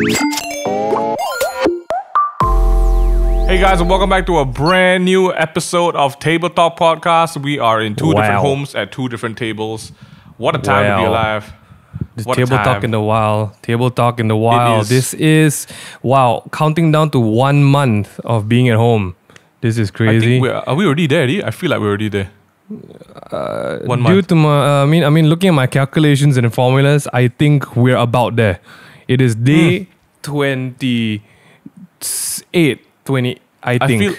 Hey guys, and welcome back to a brand new episode of Table Talk Podcast. We are in two different homes at two different tables. What a time to be alive. What Table Talk in the wild. Table Talk in the wild. This is, counting down to 1 month of being at home. This is crazy. I think are we already there, Eddie? I feel like we're already there. 1 month. Due to my, I mean, looking at my calculations and formulas, I think we're about there. It is day 28. I think.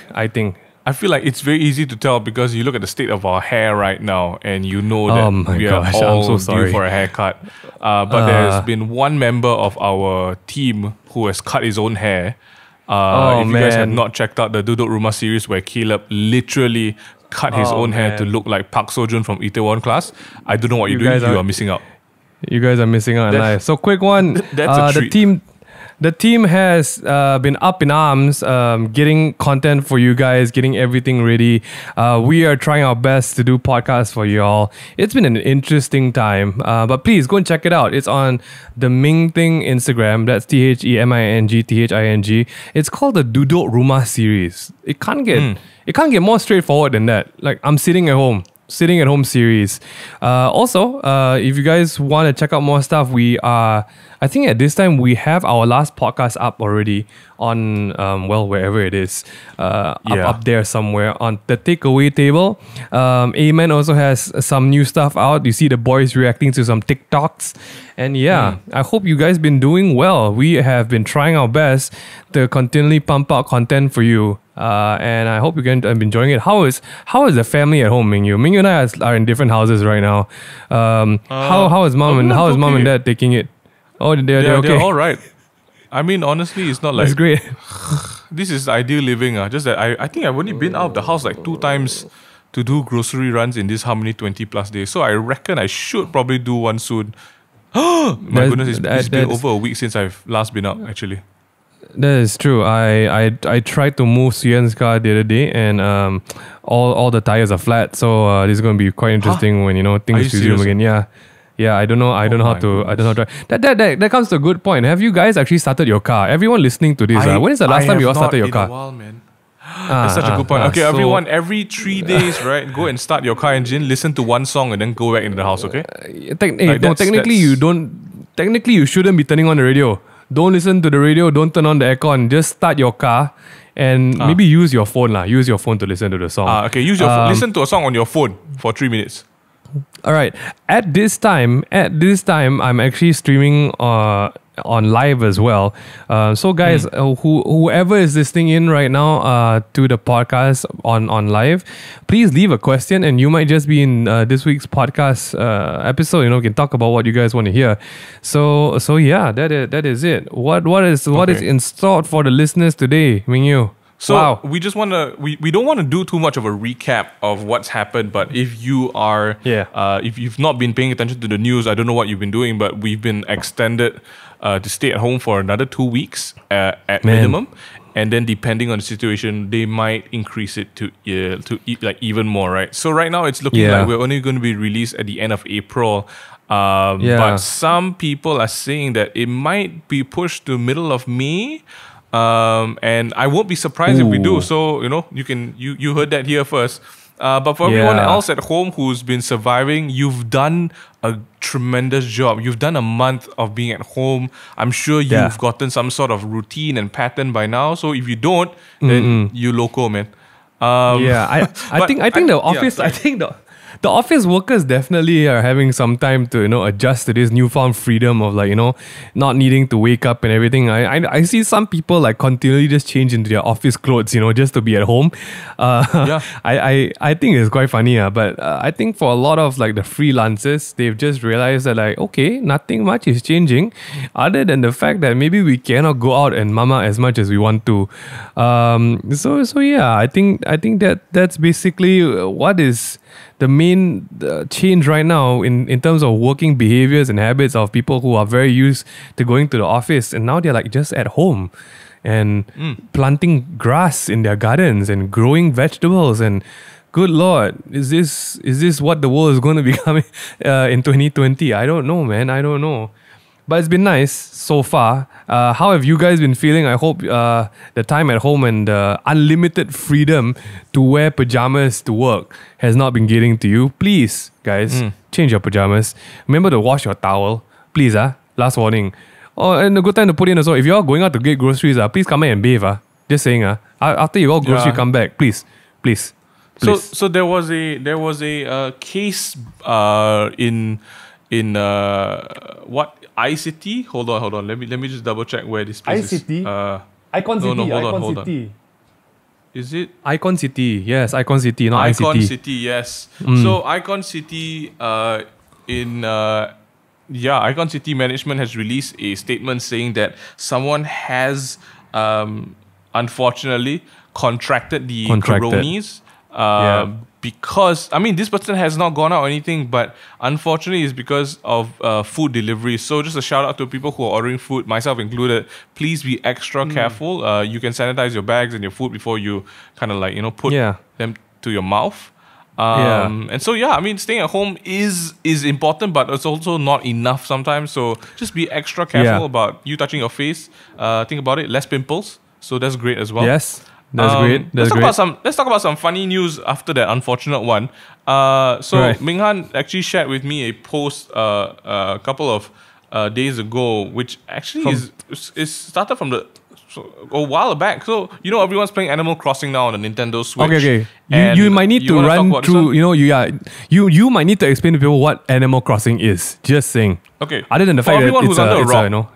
I feel like it's very easy to tell because you look at the state of our hair right now and you know that we are all due for a haircut. But there's been one member of our team who has cut his own hair. If you guys have not checked out the Duduk Rumah series where Caleb literally cut his own hair to look like Park Seo-joon from Itaewon Class, I don't know what you're doing. You are missing out. You guys are missing out in life. So quick one. That's a treat. The team has been up in arms, getting content for you guys, getting everything ready. We are trying our best to do podcasts for you all. It's been an interesting time, but please go and check it out. It's on the Ming Thing Instagram. That's TheMingThing. It's called the Duduk Rumah series. It can't get more straightforward than that. Like, I'm sitting at home series. Also, if you guys want to check out more stuff, I think at this time we have our last podcast up already on, wherever it is, up there somewhere on the takeaway table. Amen also has some new stuff out. You see the boys reacting to some TikToks. And I hope you guys been doing well. We have been trying our best to continually pump out content for you. And I hope you guys have enjoying it. How is the family at home, Mingyu? Mingyu and I are in different houses right now. How is mom and dad taking it? Oh, they're okay. They're all right. I mean, honestly, it's not like... That's great. This is ideal living. Just that I think I've only been out of the house like 2 times to do grocery runs in this 20 plus days. So I reckon I should probably do one soon. My goodness, it's been over a week since I've last been out, actually. That is true. I tried to move Suyen's car the other day, and all the tires are flat. So this is going to be quite interesting when things resume again. Yeah, I don't know how to drive. That comes to a good point. Have you guys actually started your car? Everyone listening to this, when is the last time you all started your car? In a while, man. That's such a good point. Okay, everyone, every 3 days, right? Go and start your car engine, listen to one song, and then go back into the house. Okay? Technically you shouldn't be turning on the radio. Don't listen to the radio. Don't turn on the aircon. Just start your car and maybe use your phone lah. Use your phone to listen to the song. Okay, use your phone. Listen to a song on your phone for 3 minutes. All right. At this time, I'm actually streaming on live as well. So guys, whoever is listening in right now to the podcast on live, please leave a question, and you might just be in this week's podcast episode. You can talk about what you guys want to hear. So yeah, that is it. What is in store for the listeners today, Mingyu? So we just want to we don't want to do too much of a recap of what's happened, but if you are if you've not been paying attention to the news, I don't know what you've been doing, but we've been extended to stay at home for another 2 weeks at minimum, and then depending on the situation, they might increase it to even more, right? So right now it's looking like we're only going to be released at the end of April. But some people are saying that it might be pushed to middle of May. And I won't be surprised if we do. So you heard that here first. But for everyone else at home who's been surviving, you've done a tremendous job. You've done a month of being at home. I'm sure you've gotten some sort of routine and pattern by now. So if you don't, then you loco, man. I think the office. The office workers definitely are having some time to adjust to this newfound freedom of not needing to wake up and everything. I see some people continually just change into their office clothes just to be at home. I think it's quite funny, but I think for a lot of the freelancers, they've just realized that okay, nothing much is changing other than the fact that maybe we cannot go out and mama as much as we want to. I think that's basically what is the main change right now in terms of working behaviors and habits of people who are very used to going to the office, and now they're just at home and planting grass in their gardens and growing vegetables. And good Lord, is this what the world is going to become in 2020? I don't know, man. I don't know. But it's been nice so far. How have you guys been feeling? I hope the time at home and the unlimited freedom to wear pajamas to work has not been getting to you. Please, guys, change your pajamas. Remember to wash your towel. Please, last warning. Oh, and a good time to put in as well. If you're going out to get groceries, please come in and bathe. Just saying, after you go grocery, come back. Please. So there was a case in what iCity? Hold on. Let me just double check where this place is. Icon City. Hold on. Is it Icon City? Yes, Icon City, not Icon ICT. City? Yes. So Icon City Icon City management has released a statement saying that someone has unfortunately contracted the coronis. Because, I mean, this person has not gone out or anything, but unfortunately it's because of food delivery. So just a shout out to people who are ordering food, myself included. Please be extra careful. You can sanitize your bags and your food before you kind of put them to your mouth. And so, I mean, staying at home is important, but it's also not enough sometimes. So just be extra careful about you touching your face. Think about it, less pimples. So that's great as well. Yes. That's great. Let's talk about some funny news after that unfortunate one. Minghan actually shared with me a post a couple of days ago, which actually is started from a while back. So everyone's playing Animal Crossing now on the Nintendo Switch. Okay. You might need to run through. You might need to explain to people what Animal Crossing is. Just saying. Okay. Other than the fact that it's a rock.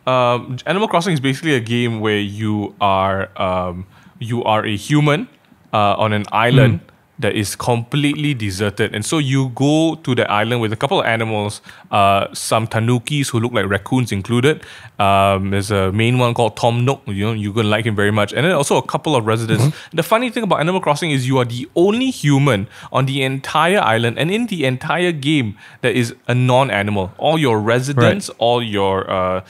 Animal Crossing is basically a game where you are a human on an island that is completely deserted, and so you go to the island with a couple of animals, some tanukis who look like raccoons included. There's a main one called Tom Nook. You're gonna like him very much, and then also a couple of residents. The funny thing about Animal Crossing is you are the only human on the entire island, and in the entire game that is a non-animal. All your residents, all your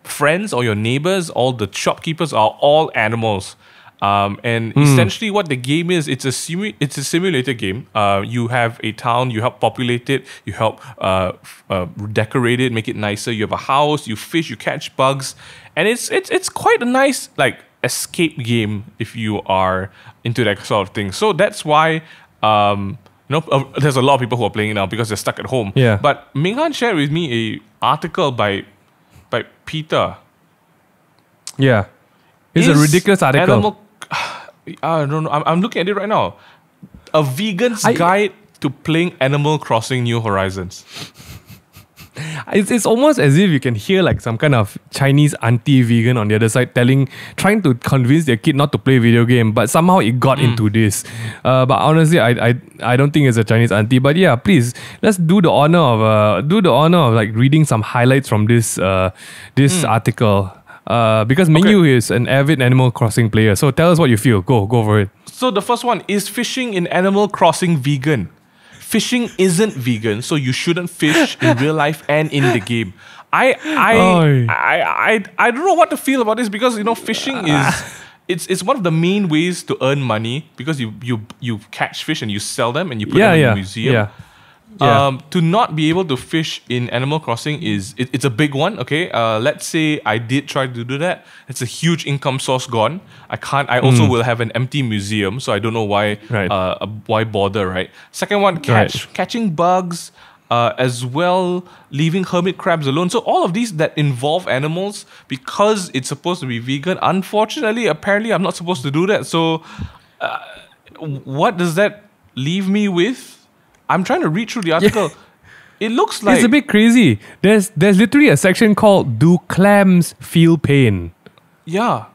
friends, all your neighbors, all the shopkeepers are all animals. And essentially what the game is, it's a simulator game. You have a town, you help populate it, you help decorate it, make it nicer. You have a house, you fish, you catch bugs, and it's quite a nice escape game if you are into that sort of thing. So that's why there's a lot of people who are playing it now because they're stuck at home. Yeah. But Minghan shared with me a article by PETA. Yeah. It's a ridiculous article. I don't know. I'm looking at it right now. A vegan's guide to playing Animal Crossing New Horizons. It's almost as if you can hear some kind of Chinese anti-vegan on the other side trying to convince their kid not to play video game, but somehow it got into this. But honestly, I don't think it's a Chinese auntie. But yeah, please let's do the honor of reading some highlights from this article. Because Mingyu is an avid Animal Crossing player. So tell us what you feel. Go for it. So the first one is fishing in Animal Crossing vegan. Fishing isn't vegan, so you shouldn't fish in real life and in the game. I don't know what to feel about this because fishing is it's one of the main ways to earn money because you catch fish and you sell them and you put them in a museum. To not be able to fish in Animal Crossing it's a big one. Okay, let's say I did try to do that. It's a huge income source gone. I also will have an empty museum, so I don't know why bother, right? Second one, catching bugs, as well, leaving hermit crabs alone. So all of these that involve animals, because it's supposed to be vegan, unfortunately, apparently I'm not supposed to do that. So what does that leave me with? I'm trying to read through the article. It looks like... It's a bit crazy. There's literally a section called Do Clams Feel Pain? Yeah.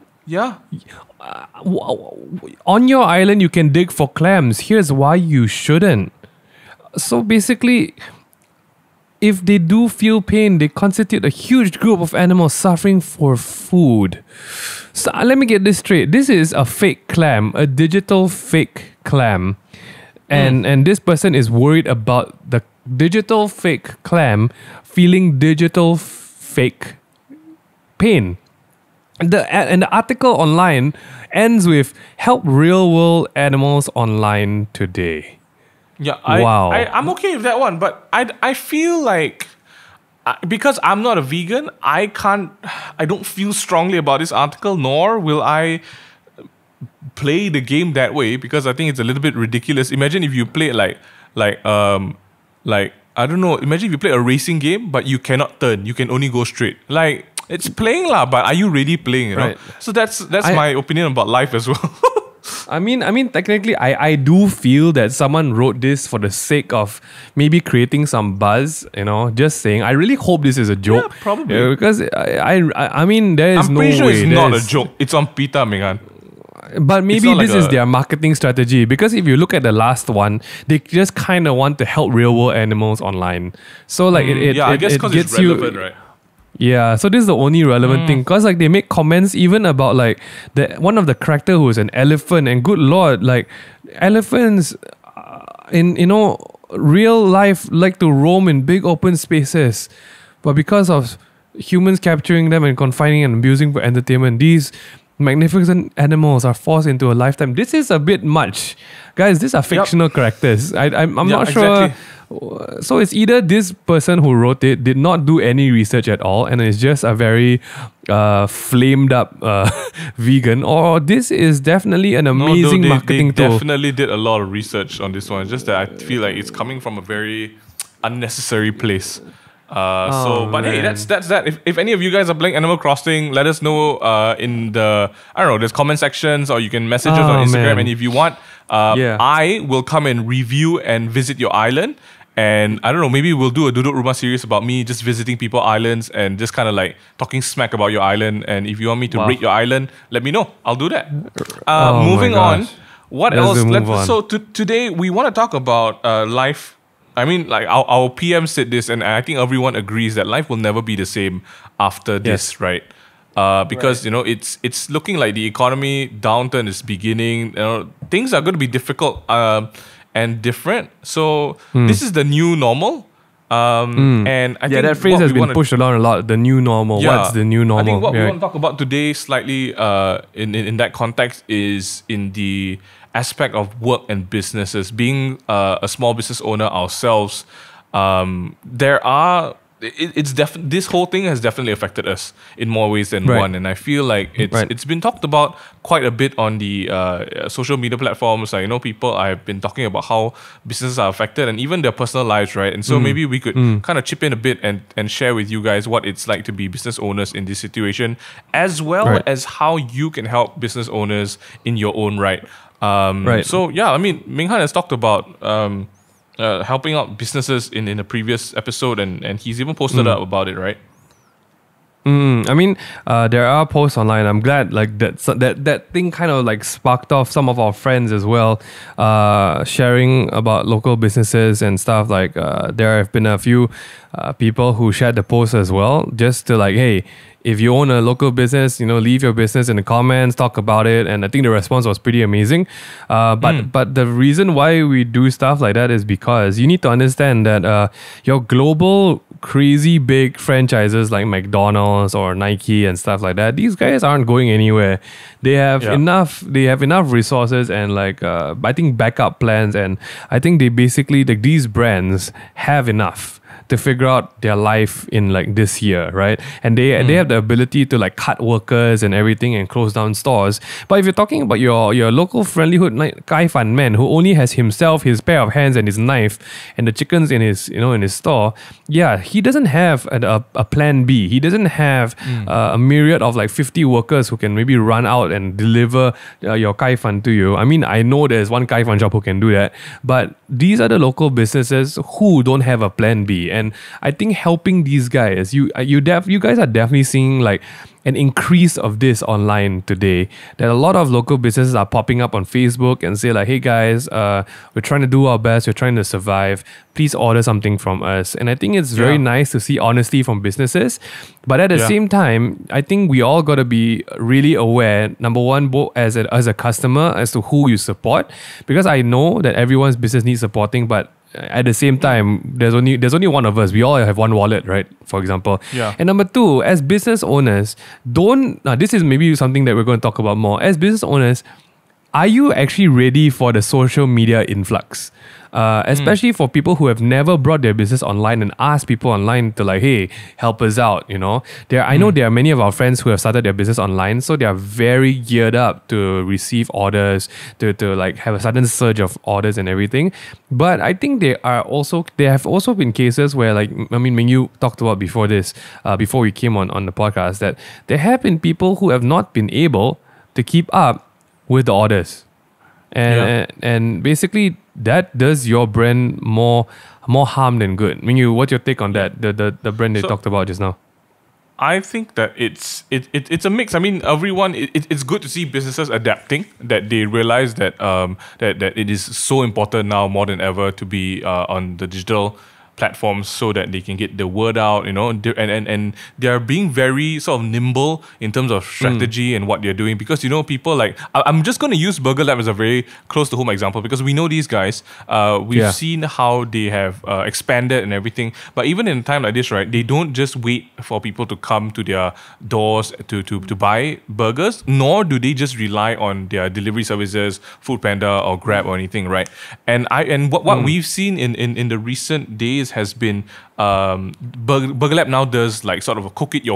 On your island, you can dig for clams. Here's why you shouldn't. So basically, if they do feel pain, they constitute a huge group of animals suffering for food. So let me get this straight. This is a fake clam, a digital fake clam. And this person is worried about the digital fake clam feeling digital fake pain. And the article online ends with help real world animals online today. Yeah, wow. I'm okay with that one, but I feel like because I'm not a vegan, I don't feel strongly about this article, nor will I play the game that way, because I think it's a little bit ridiculous. Imagine if you play like I don't know. Imagine if you play a racing game, but you cannot turn. You can only go straight. Like, it's playing lah, but are you really playing? You know? So that's my opinion about life as well. I mean, technically, I do feel that someone wrote this for the sake of maybe creating some buzz, you know, just saying, I really hope this is a joke. Yeah, probably. Because, I mean, there is no way. I'm pretty sure it's not a joke. It's on PETA, Megan. But maybe this is their marketing strategy, because if you look at the last one, they just kind of want to help real world animals online. So like I guess because it's relevant, right? Yeah, so this is the only relevant thing, because like they make comments even about like one of the character who is an elephant, and good lord, like elephants in real life like to roam in big open spaces, but because of humans capturing them and confining and abusing for entertainment, these magnificent animals are forced into a lifetime. This is a bit much, guys. These are fictional characters. I'm not sure. Exactly. So it's either this person who wrote it did not do any research at all, and it's just a very flamed up vegan, or this is definitely an amazing marketing tool. They definitely did a lot of research on this one. It's just that I feel like it's coming from a very unnecessary place. Hey, that's that. If any of you guys are playing Animal Crossing, let us know in the there's comment sections, or you can message us on Instagram. Man. And if you want, I will come and review and visit your island. And I don't know, maybe we'll do a Duduk Rumah series about me just visiting people's islands and just kind of like talking smack about your island. And if you want me to rate your island, let me know. I'll do that. Moving on. What else? So today we want to talk about life. I mean, like our PM said this, and I think everyone agrees that life will never be the same after this, right? Because it's looking like the economy downturn is beginning. Things are going to be difficult and different. So this is the new normal. And I think that phrase has been pushed around a lot. The new normal. Yeah, what's the new normal? I think what we want to talk about today, slightly in that context, is in the aspect of work and businesses. Being a small business owner ourselves, this whole thing has definitely affected us in more ways than one, and I feel like it's been talked about quite a bit on the social media platforms. Like, people have been talking about how businesses are affected and even their personal lives, right? And so maybe we could kind of chip in a bit and share with you guys what it's like to be business owners in this situation, as well as how you can help business owners in your own right. So yeah, I mean, Minghan has talked about helping out businesses in a previous episode, and he's even posted up about it, right? I mean, there are posts online. I'm glad like that thing kind of like sparked off some of our friends as well, sharing about local businesses and stuff. Like there have been a few people who shared the post as well, just to like, hey, if you own a local business, leave your business in the comments, talk about it. And I think the response was pretty amazing. But the reason why we do stuff like that is because you need to understand that your global crazy big franchises like McDonald's or Nike and stuff like that, these guys aren't going anywhere. They have enough resources and like I think backup plans, and I think they basically like these brands have enough to figure out their life in like this year, right? And they have the ability to like cut workers and everything and close down stores. But if you're talking about your local friendlyhood like Kai Fan man who only has himself, his pair of hands and his knife and the chickens in his in his store, he doesn't have a plan B. He doesn't have a myriad of like 50 workers who can maybe run out and deliver your Kai Fan to you. I mean, I know there's one Kai Fan shop who can do that, but these are the local businesses who don't have a plan B. And I think helping these guys, you guys are definitely seeing like an increase of this online today. That a lot of local businesses are popping up on Facebook and say like, hey guys, we're trying to do our best, we're trying to survive. Please order something from us. And I think it's very nice to see honesty from businesses. But at the same time, I think we all got to be really aware, number one, both as a customer, as to who you support. Because I know that everyone's business needs supporting, but at the same time, there's only one of us. We all have one wallet, right? For example. Yeah. And number two, as business owners, this is maybe something that we're going to talk about more. As business owners, are you actually ready for the social media influx? Especially for people who have never brought their business online and asked people online to like, hey, help us out, you know. I know there are many of our friends who have started their business online, so they are very geared up to receive orders, to like have a sudden surge of orders and everything. But I think there have also been cases where, like, I mean, when you talked about before this, before we came on the podcast, that there have been people who have not been able to keep up with the orders. And basically that does your brand more harm than good. I mean, what's your take on that? The brand they talked about just now. I think that it's a mix. I mean, everyone. It's good to see businesses adapting. That they realize that that it is so important now more than ever to be on the digital platforms so that they can get the word out, you know, and they're being very sort of nimble in terms of strategy and what they're doing, because, you know, people like, I'm just going to use Burger Lab as a very close to home example, because we know these guys, we've seen how they have expanded and everything, but even in a time like this, right, they don't just wait for people to come to their doors to buy burgers, nor do they just rely on their delivery services, Foodpanda or Grab or anything, right? And what we've seen in the recent days has been Burger Lab now does like sort of a cook it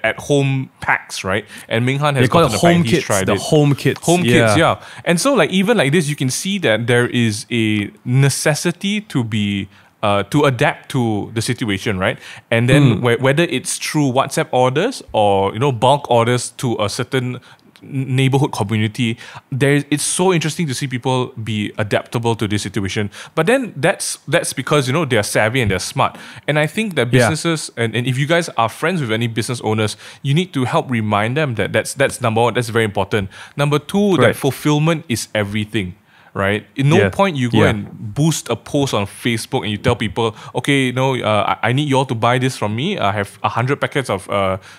at home packs, right? And Minghan has got home kits, tried the home kits, kits, yeah. And so like even like this, you can see that there is a necessity to be to adapt to the situation, right? And then whether it's through WhatsApp orders or, you know, bulk orders to a certain neighborhood community, it's so interesting to see people be adaptable to this situation. But then that's because, you know, they're savvy and they're smart. And I think that businesses, and if you guys are friends with any business owners, you need to help remind them that that's number one, that's very important. Number two, that fulfillment is everything. Right? In no point you go and boost a post on Facebook and you tell people, okay, no, I need y'all to buy this from me. I have 100 packets of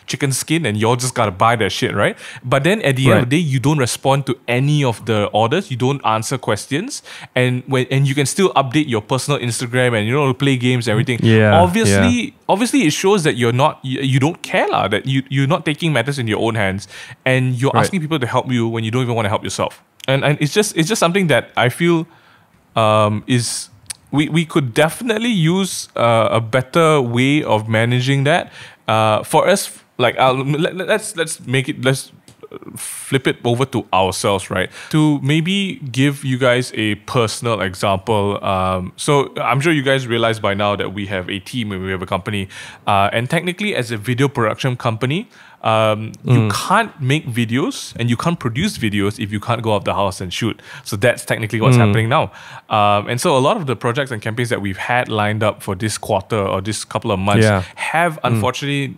chicken skin and y'all just gotta buy that shit, right? But then at the end of the day, you don't respond to any of the orders. You don't answer questions, and you can still update your personal Instagram and, you know, play games and everything. Obviously, it shows that you don't care, that you're not taking matters in your own hands, and you're asking people to help you when you don't even want to help yourself. And it's just something that I feel is we could definitely use a better way of managing that. For us, like let's flip it over to ourselves, right? To maybe give you guys a personal example. So I'm sure you guys realize by now that we have a team and we have a company, and technically as a video production company, you can't make videos and you can't produce videos if you can't go out the house and shoot. So that's technically what's happening now. And so a lot of the projects and campaigns that we've had lined up for this quarter or this couple of months have unfortunately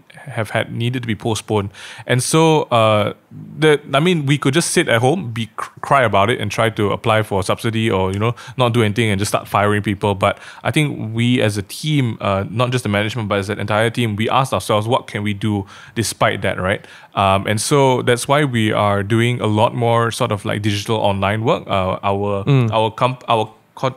needed to be postponed. And so we could just sit at home, cry about it and try to apply for a subsidy or, you know, not do anything and just start firing people. But I think we as a team, not just the management, but as an entire team, we asked ourselves, what can we do despite that, right? And so that's why we are doing a lot more sort of like digital online work.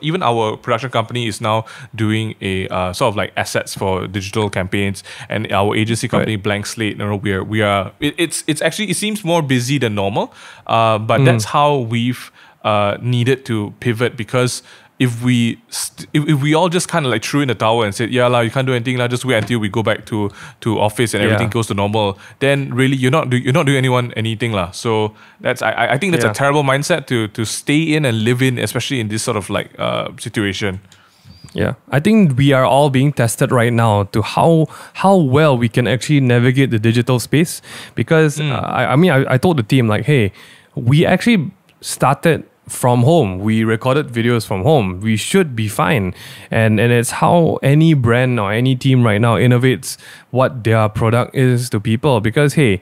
Even our production company is now doing a sort of like assets for digital campaigns, and our agency company Blank Slate, you know, we are. It's actually, it seems more busy than normal, but that's how we've needed to pivot, because if we all just kind of like threw in the towel and said, you can't do anything, just wait until we go back to office and everything goes to normal, then really you're not doing anyone anything lah. So that's I think that's a terrible mindset to stay in and live in, especially in this sort of like situation. Yeah, I think we are all being tested right now to how well we can actually navigate the digital space, because I told the team like, hey, we actually started from home. We recorded videos from home. We should be fine. And it's how any brand or any team right now innovates what their product is to people. Because hey,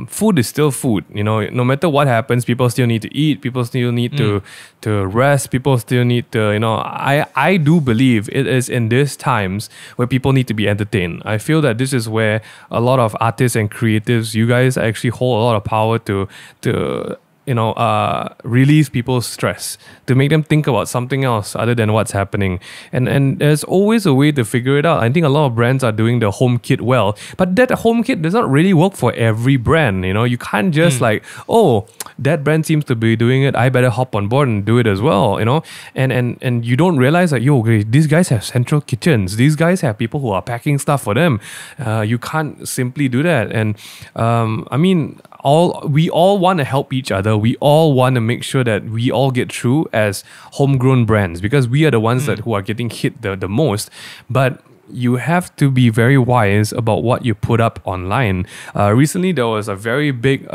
food is still food. You know, no matter what happens, people still need to eat. People still need to rest. People still need to, you know, I do believe it is in these times where people need to be entertained. I feel that this is where a lot of artists and creatives, you guys actually hold a lot of power to relieve people's stress, to make them think about something else other than what's happening. And there's always a way to figure it out. I think a lot of brands are doing the home kit well, but that home kit does not really work for every brand. You can't just that brand seems to be doing it, I better hop on board and do it as well. And you don't realize that these guys have central kitchens. These guys have people who are packing stuff for them. You can't simply do that. And we all want to help each other. We all want to make sure that we all get through as homegrown brands, because we are the ones who are getting hit the most. But you have to be very wise about what you put up online. Recently, there was a very big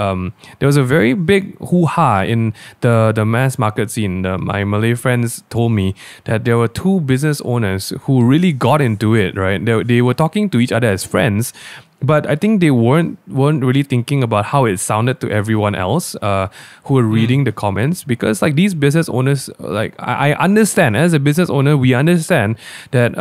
hoo-ha in the mass market scene. My Malay friends told me that there were two business owners who really got into it. Right, they were talking to each other as friends, but I think they weren't really thinking about how it sounded to everyone else who were reading the comments. Because these business owners, I understand, as a business owner, we understand that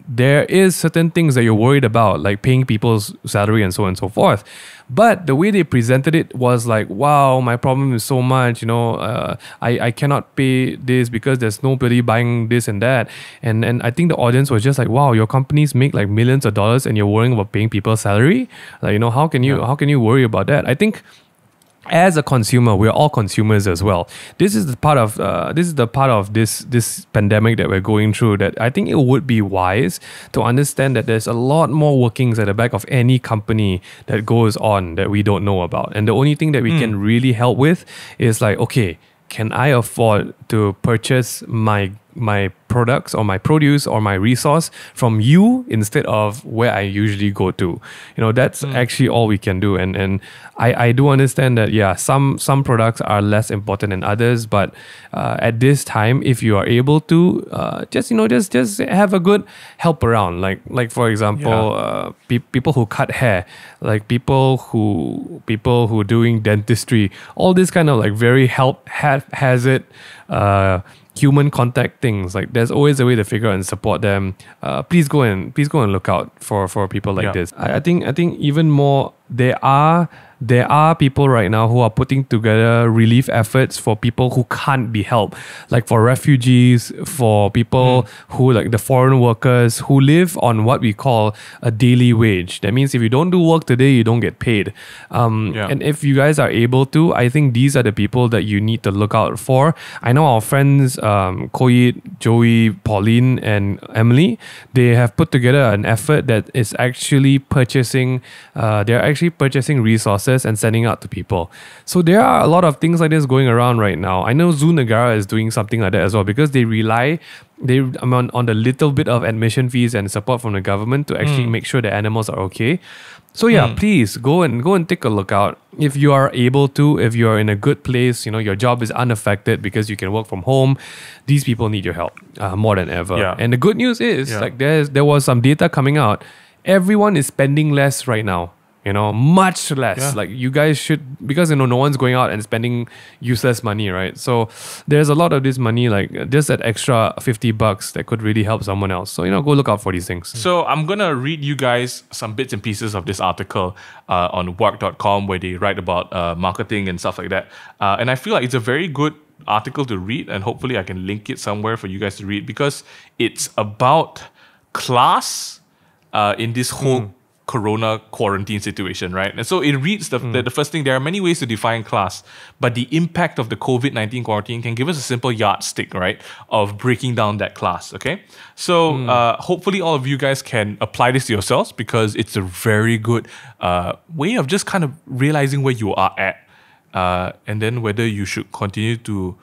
there is certain things that you're worried about, like paying people's salary and so on and so forth. But the way they presented it was like, wow, my problem is so much, I cannot pay this because there's nobody buying this and that. And I think the audience was just like, wow, your companies make like millions of dollars and you're worrying about paying people's salary? How can you worry about that? I think as a consumer, we're all consumers as well. This is the part of this pandemic that we're going through, that I think it would be wise to understand that there's a lot more workings at the back of any company that goes on that we don't know about. And the only thing that we can really help with is like, okay, can I afford to purchase my products or my produce or my resource from you instead of where I usually go to? That's actually all we can do. And I do understand that, some products are less important than others, but at this time, if you are able to just have a good help around, like for example, people who cut hair, like people who doing dentistry, all this kind of like very haphazard human contact things. Like, there's always a way to figure out and support them. Please go and look out for people like this. I think even more, there are people right now who are putting together relief efforts for people who can't be helped, like for refugees, for people who, like the foreign workers who live on what we call a daily wage. That means if you don't do work today, you don't get paid. And if you guys are able to, I think these are the people that you need to look out for. I know our friends, Koit, Joey, Pauline, and Emily, they have put together an effort that is actually purchasing resources and sending out to people. So there are a lot of things like this going around right now. I know Zoo Negara is doing something like that as well, because they rely on the little bit of admission fees and support from the government to actually make sure the animals are okay. So please go and take a look out. If you are able to, if you are in a good place, your job is unaffected because you can work from home, these people need your help more than ever. Yeah. And the good news is, there was some data coming out. Everyone is spending less right now. Much less. Yeah. Like, you guys should, because no one's going out and spending useless money, right? So there's a lot of this money, like just that extra $50 that could really help someone else. So go look out for these things. So I'm gonna read you guys some bits and pieces of this article on work.com, where they write about marketing and stuff like that. And I feel like it's a very good article to read, and hopefully I can link it somewhere for you guys to read, because it's about class in this whole Corona quarantine situation, right? And so it reads the first thing: there are many ways to define class, but the impact of the COVID-19 quarantine can give us a simple yardstick, right, of breaking down that class, okay? So hopefully all of you guys can apply this to yourselves, because it's a very good way of just kind of realizing where you are at, and then whether you should continue to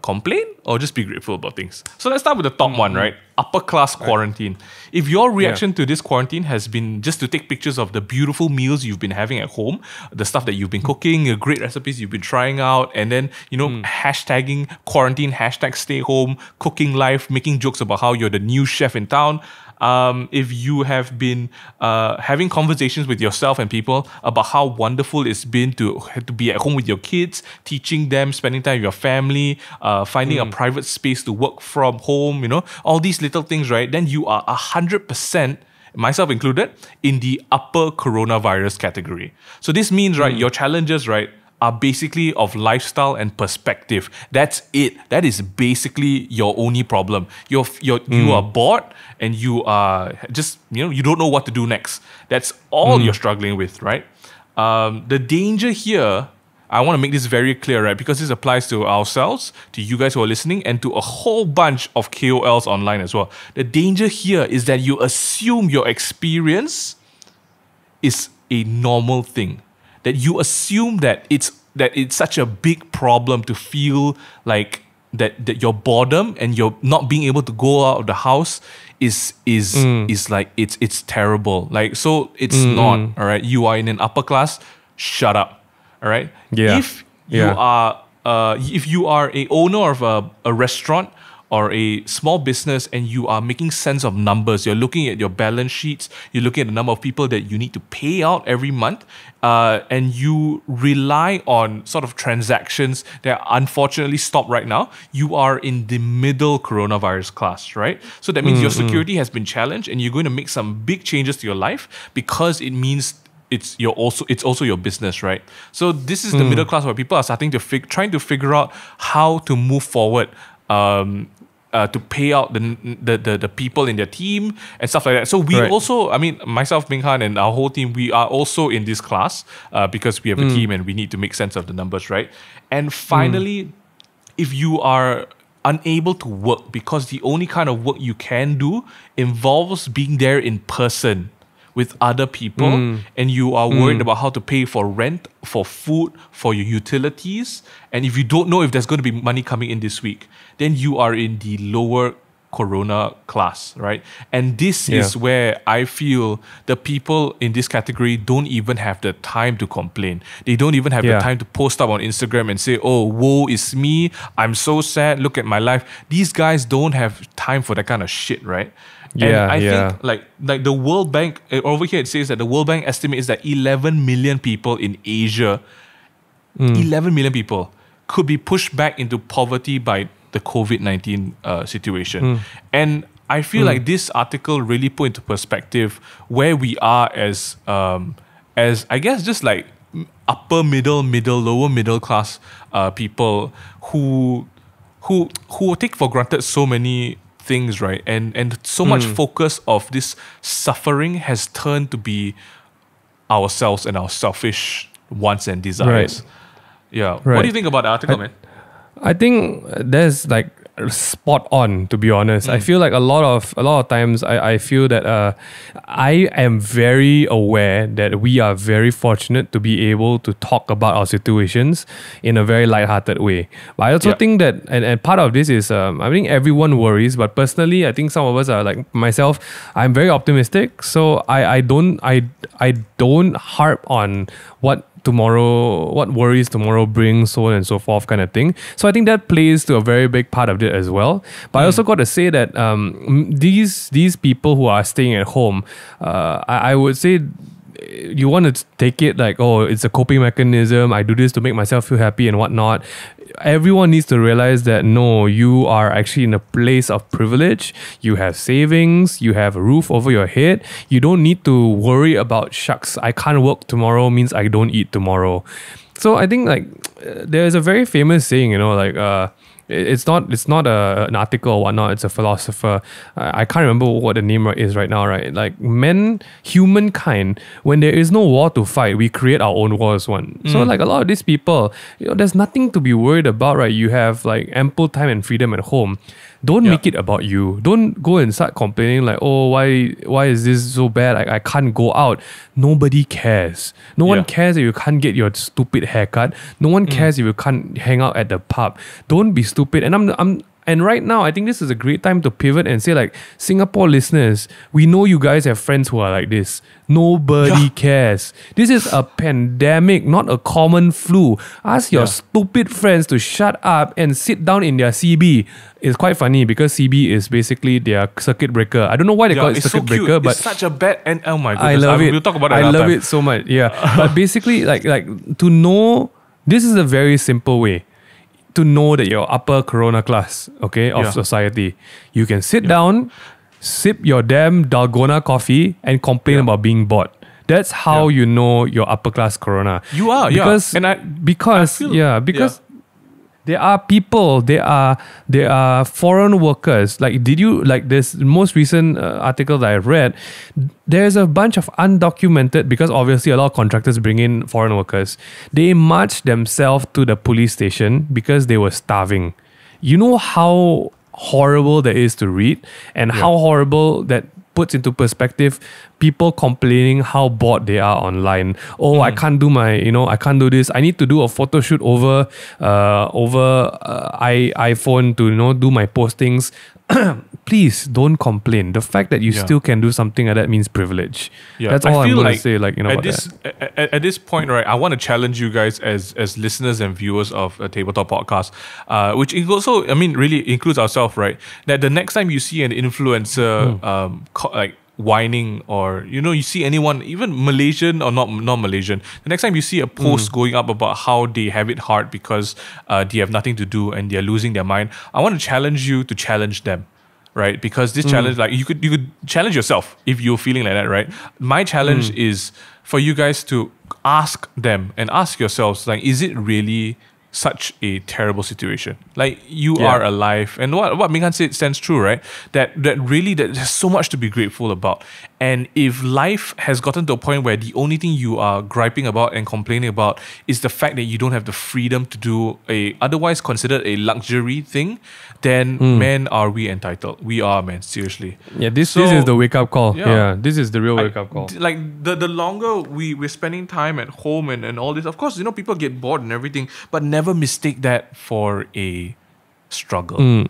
complain or just be grateful about things. So let's start with the top one, right? Upper class quarantine. If your reaction to this quarantine has been just to take pictures of the beautiful meals you've been having at home, the stuff that you've been cooking, the great recipes you've been trying out, and then, hashtagging quarantine, hashtag stay home, cooking life, making jokes about how you're the new chef in town. If you have been having conversations with yourself and people about how wonderful it's been to be at home with your kids, teaching them, spending time with your family, finding a private space to work from home, all these little things, right? Then you are 100%, myself included, in the upper coronavirus category. So this means, right, your challenges, right, are basically of lifestyle and perspective. That's it. That is basically your only problem. You are bored and you are just, you don't know what to do next. That's all you're struggling with, right? The danger here, I want to make this very clear, right? Because this applies to ourselves, to you guys who are listening, and to a whole bunch of KOLs online as well. The danger here is that you assume your experience is a normal thing. That you assume that it's such a big problem to feel like that your boredom and your not being able to go out of the house is like it's terrible. Like, so it's not, all right? You are in an upper class, shut up. All right. Yeah. If you are a owner of a restaurant or a small business and you are making sense of numbers, you're looking at your balance sheets, you're looking at the number of people that you need to pay out every month, and you rely on sort of transactions that unfortunately stop right now, you are in the middle coronavirus class, right? So that means your security has been challenged and you're going to make some big changes to your life because it means it's also your business, right? So this is the middle class where people are starting to trying to figure out how to move forward, to pay out the people in their team and stuff like that. So we also, I mean, myself, Ming Han, and our whole team, we are also in this class because we have a team and we need to make sense of the numbers, right? And finally, if you are unable to work because the only kind of work you can do involves being there in person with other people, and you are worried about how to pay for rent, for food, for your utilities, and if you don't know if there's going to be money coming in this week, then you are in the lower corona class, right? And this is where I feel the people in this category don't even have the time to complain. They don't even have the time to post up on Instagram and say, oh, woe is me, I'm so sad, look at my life. These guys don't have time for that kind of shit, right? And I think like the World Bank, over here it says that the World Bank estimates that 11 million people in Asia, 11 million people could be pushed back into poverty by the COVID-19 situation. And I feel like this article really put into perspective where we are as I guess just like upper middle, lower middle class people who take for granted so many things, right? And so much focus of this suffering has turned to be ourselves and our selfish wants and desires. Yeah. What do you think about the article, man? I think there's like spot on, to be honest. I feel like a lot of times I feel that I am very aware that we are very fortunate to be able to talk about our situations in a very lighthearted way. But I also think that, and part of this is, I think everyone worries, but personally, I think some of us are like myself, I'm very optimistic. So I don't harp on what worries tomorrow brings, so on and so forth kind of thing. So I think that plays to a very big part of it as well. But I also got to say that these people who are staying at home, I would say you want to take it like, oh, it's a coping mechanism, I do this to make myself feel happy and whatnot. Everyone needs to realize that no, you are actually in a place of privilege. You have savings, you have a roof over your head. You don't need to worry about, shucks, I can't work tomorrow means I don't eat tomorrow. So I think like there's a very famous saying, like it's not an article or whatnot, it's a philosopher. I can't remember what the name is right now, right? Like humankind, when there is no war to fight, we create our own wars. So like a lot of these people, there's nothing to be worried about, right? You have like ample time and freedom at home. Don't make it about you. Don't go and start complaining like, oh, why is this so bad? I can't go out. Nobody cares. No one cares if you can't get your stupid haircut. No one cares if you can't hang out at the pub. Don't be stupid. And right now, I think this is a great time to pivot and say, like, Singapore listeners, we know you guys have friends who are like this. Nobody cares. This is a pandemic, not a common flu. Ask your stupid friends to shut up and sit down in their CB. It's quite funny because CB is basically their circuit breaker. I don't know why they call it circuit breaker, but it's such a bad, and oh my goodness, I love it. We'll talk about it. I love it so much. Yeah, but basically, like to know, this is a very simple way to know that you're upper corona class, okay, of society. You can sit down, sip your damn dalgona coffee and complain about being bored. That's how you know you're upper class corona. You are, because, yeah. Because there are people, there are foreign workers. Like, did you, like this most recent article that I read, there's a bunch of undocumented, because obviously a lot of contractors bring in foreign workers. They marched themselves to the police station because they were starving. You know how horrible that is to read, and how horrible that puts into perspective people complaining how bored they are online. Oh, I can't do I can't do this. I need to do a photo shoot over iPhone to do my postings. Please don't complain. The fact that you still can do something like that means privilege. Yeah. That's all I'm going to say. At this point, right, I want to challenge you guys as listeners and viewers of a Tabletop Podcast, which also, really includes ourselves, right? That the next time you see an influencer whining, or you see anyone, even Malaysian or not Malaysian, the next time you see a post going up about how they have it hard because they have nothing to do and they're losing their mind, I want to challenge you to challenge them, right? Because this challenge, like you could challenge yourself if you're feeling like that, right? My challenge is for you guys to ask them and ask yourselves, like, is it really such a terrible situation? Like, you are alive, and what Minghan said stands true, right? That really there's so much to be grateful about. And if life has gotten to a point where the only thing you are griping about and complaining about is the fact that you don't have the freedom to do a otherwise considered a luxury thing, then man, are we entitled? We are, man, seriously. Yeah, this is the wake up call. Yeah, this is the real wake up call. Like the longer we're spending time at home and all this, of course, people get bored and everything, but never mistake that for a struggle.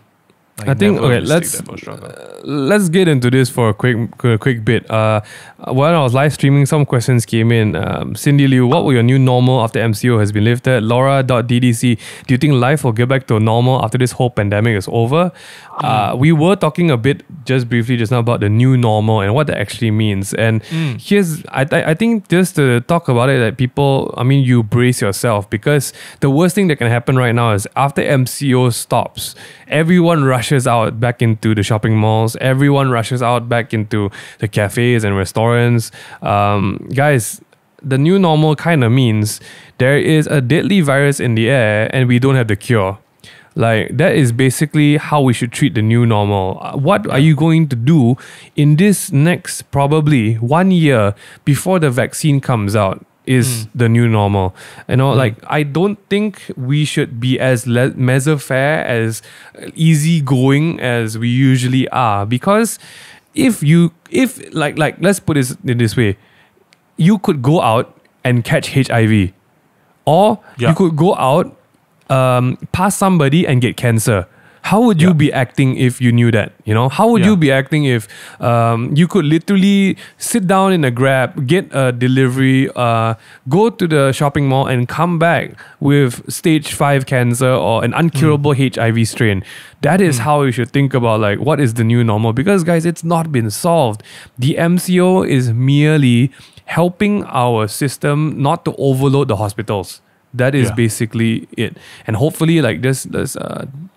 I think let's get into this for a quick bit. When I was live streaming, some questions came in. Cindy Liu, what will your new normal after MCO has been lifted? Laura.ddc, do you think life will get back to normal after this whole pandemic is over? We were talking a bit just briefly just now about the new normal and what that actually means. And here's, I think just to talk about it, that people, you brace yourself, because the worst thing that can happen right now is after MCO stops, everyone rushes out back into the shopping malls. Everyone rushes out back into the cafes and restaurants. Guys, the new normal kind of means there is a deadly virus in the air and we don't have the cure. Like, that is basically how we should treat the new normal. What are you going to do in this next probably 1 year before the vaccine comes out? Is the new normal. Like, I don't think we should be as laissez-faire, as easygoing as we usually are. Because if let's put it in this way, you could go out and catch HIV, or you could go out, pass somebody and get cancer. How would you be acting if you knew that? How would you be acting if you could literally sit down in a Grab, get a delivery, go to the shopping mall and come back with stage 5 cancer or an uncurable HIV strain? That is how you should think about, like, what is the new normal? Because, guys, it's not been solved. The MCO is merely helping our system not to overload the hospitals. That is basically it. And hopefully, like, this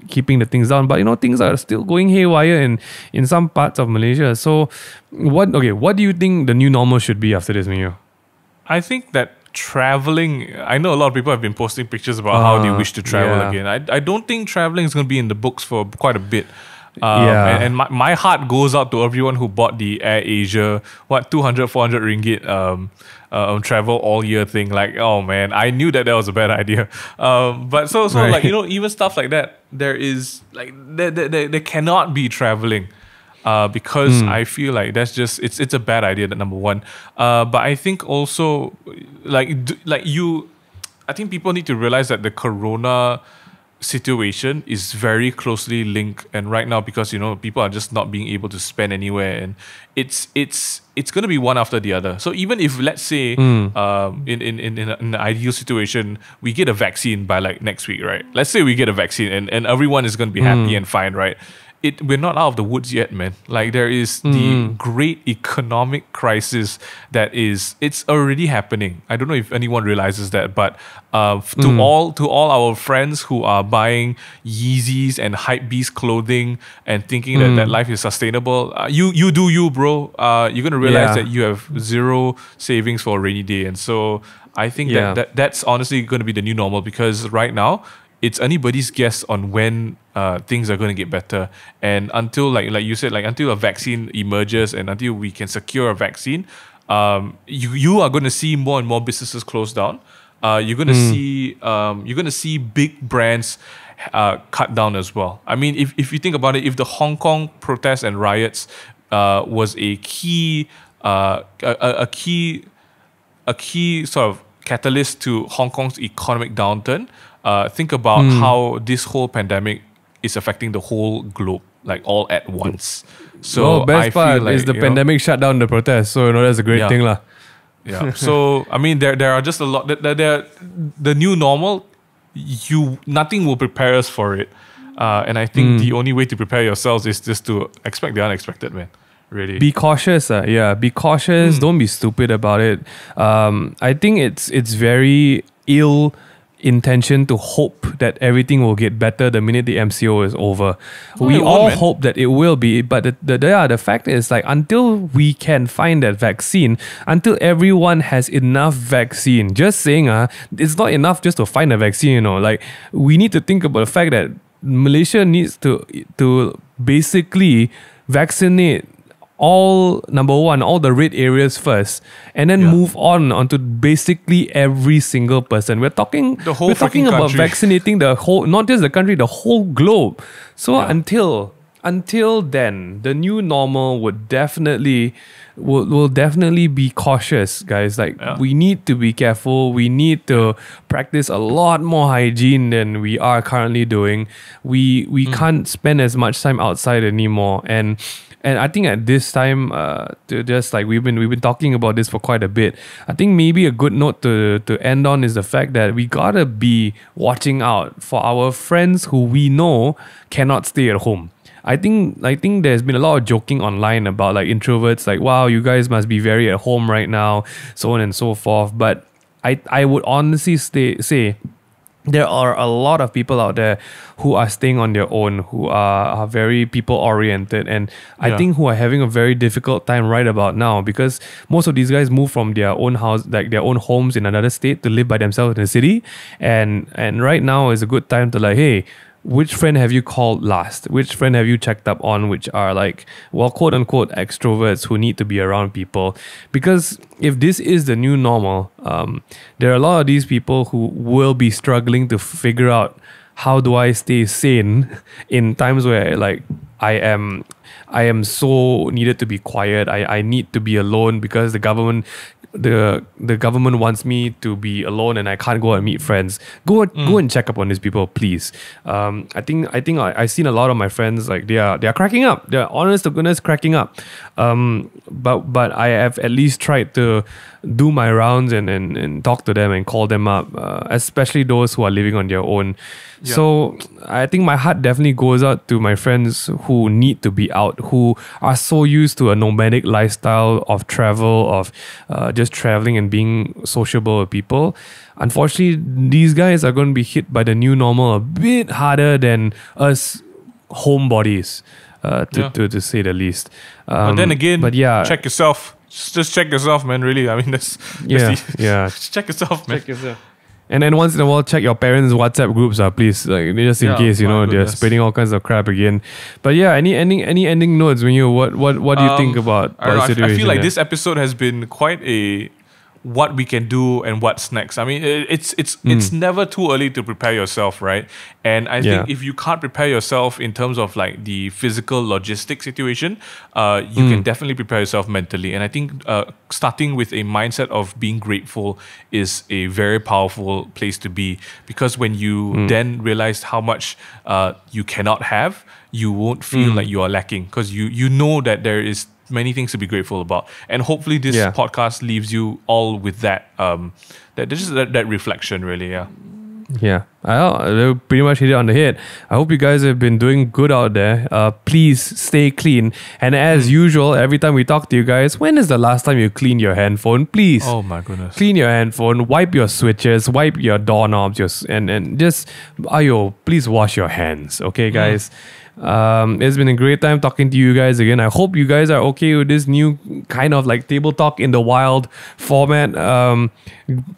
keeping the things down. But, things are still going haywire in some parts of Malaysia. So, what do you think the new normal should be after this, Mio? I think that traveling, I know a lot of people have been posting pictures about how they wish to travel again. I don't think traveling is going to be in the books for quite a bit. And my heart goes out to everyone who bought the Air Asia 200, 400 ringgit travel all year thing. Like, oh man, I knew that was a bad idea. But so like, even stuff like that, there is like there cannot be traveling. Because I feel like that's just it's a bad idea, that number one. But I think also I think people need to realize that the corona situation is very closely linked, and right now, because people are just not being able to spend anywhere, and it's going to be one after the other. So even if, let's say, in an ideal situation, we get a vaccine by like next week, right? Let's say we get a vaccine and everyone is going to be happy and fine, right? we're not out of the woods yet, man. Like there is the great economic crisis it's already happening. I don't know if anyone realizes that, but to all our friends who are buying Yeezys and Hypebeast clothing and thinking that life is sustainable, you do you, bro. You're gonna realize that you have zero savings for a rainy day, and so I think that's honestly going to be the new normal, because right now it's anybody's guess on when things are going to get better. And until, like you said, like until a vaccine emerges and until we can secure a vaccine, you are going to see more and more businesses close down. You're going to see big brands cut down as well. I mean, if you think about it, if the Hong Kong protests and riots was a key sort of catalyst to Hong Kong's economic downturn, think about how this whole pandemic is affecting the whole globe, like all at once. So best part is the pandemic shut down the protest. So that's a great thing, lah. Yeah. So I mean, there are just a lot. The new normal, nothing will prepare us for it, and I think the only way to prepare yourselves is just to expect the unexpected, man. Really. Be cautious. Be cautious. Don't be stupid about it. I think it's very ill intention to hope that everything will get better the minute the MCO is over. We all hope that it will be, but the fact is, like, until we can find that vaccine, until everyone has enough vaccine, just saying it's not enough just to find a vaccine, like we need to think about the fact that Malaysia needs to basically vaccinate all the red areas first, and then move onto basically every single person. We're talking about vaccinating the whole, not just the country, the whole globe. So until then, the new normal would definitely will definitely be cautious, guys. We need to be careful. We need to practice a lot more hygiene than we are currently doing. We can't spend as much time outside anymore, and I think at this time, to just like we've been talking about this for quite a bit. I think maybe a good note to end on is the fact that we gotta be watching out for our friends who we know cannot stay at home. I think there's been a lot of joking online about like introverts, like, wow, you guys must be very at home right now, so on and so forth. But I would honestly say there are a lot of people out there who are staying on their own, who are very people oriented, and I think who are having a very difficult time right about now, because most of these guys move from their own house, like their own homes in another state, to live by themselves in the city, and right now is a good time to like, hey, which friend have you called last? Which friend have you checked up on, which are like, well, quote unquote extroverts who need to be around people? Because if this is the new normal, there are a lot of these people who will be struggling to figure out, how do I stay sane in times where like I am so needed to be quiet. I need to be alone because the government wants me to be alone and I can't go and meet friends. Go and check up on these people, please. I think I've seen a lot of my friends, like they are cracking up. They're honest to goodness cracking up. But I have at least tried to do my rounds and talk to them and call them up, especially those who are living on their own. Yeah. So I think my heart definitely goes out to my friends who need to be out, who are so used to a nomadic lifestyle of travel, of just traveling and being sociable with people. Unfortunately, these guys are going to be hit by the new normal a bit harder than us homebodies, to say the least. But then again, check yourself. Just check yourself, man. Really, I mean, just check yourself, man. Check yourself. And then once in a while, check your parents' WhatsApp groups, please, like just in case they're spreading all kinds of crap again. But any ending notes when what do you think about the situation? I feel like this episode has been quite a what we can do and what's next. I mean, it's never too early to prepare yourself, right? And I think if you can't prepare yourself in terms of like the physical logistic situation, you can definitely prepare yourself mentally. And I think starting with a mindset of being grateful is a very powerful place to be, because when you then realize how much you cannot have, you won't feel like you are lacking, because you know that there is many things to be grateful about. And hopefully this podcast leaves you all with that that reflection, really. Yeah, they pretty much hit it on the head. I hope you guys have been doing good out there. Please stay clean. And as usual, every time we talk to you guys, when is the last time you cleaned your handphone? Please. Oh my goodness. Clean your handphone, wipe your switches, wipe your doorknobs, and just, please wash your hands. Okay, guys? It's been a great time talking to you guys again. I hope you guys are okay with this new kind of like table talk in the wild format.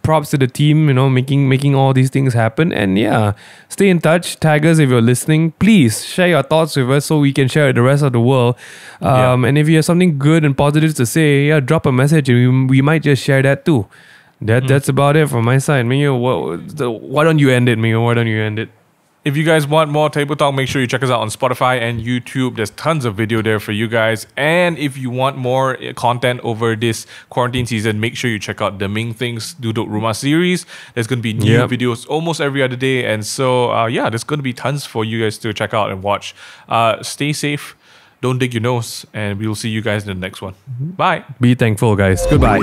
Props to the team, making all these things happen. And yeah, stay in touch. Tag us if you're listening. Please share your thoughts with us so we can share it with the rest of the world. And if you have something good and positive to say, drop a message and we might just share that too. That's about it from my side. Mio, why don't you end it, Mio? Why don't you end it? If you guys want more Table Talk, make sure you check us out on Spotify and YouTube. There's tons of video there for you guys. And if you want more content over this quarantine season, make sure you check out the Ming Things Duduk Rumah series. There's going to be new videos almost every other day. And so, there's going to be tons for you guys to check out and watch. Stay safe. Don't dig your nose. And we'll see you guys in the next one. Bye. Be thankful, guys. Goodbye.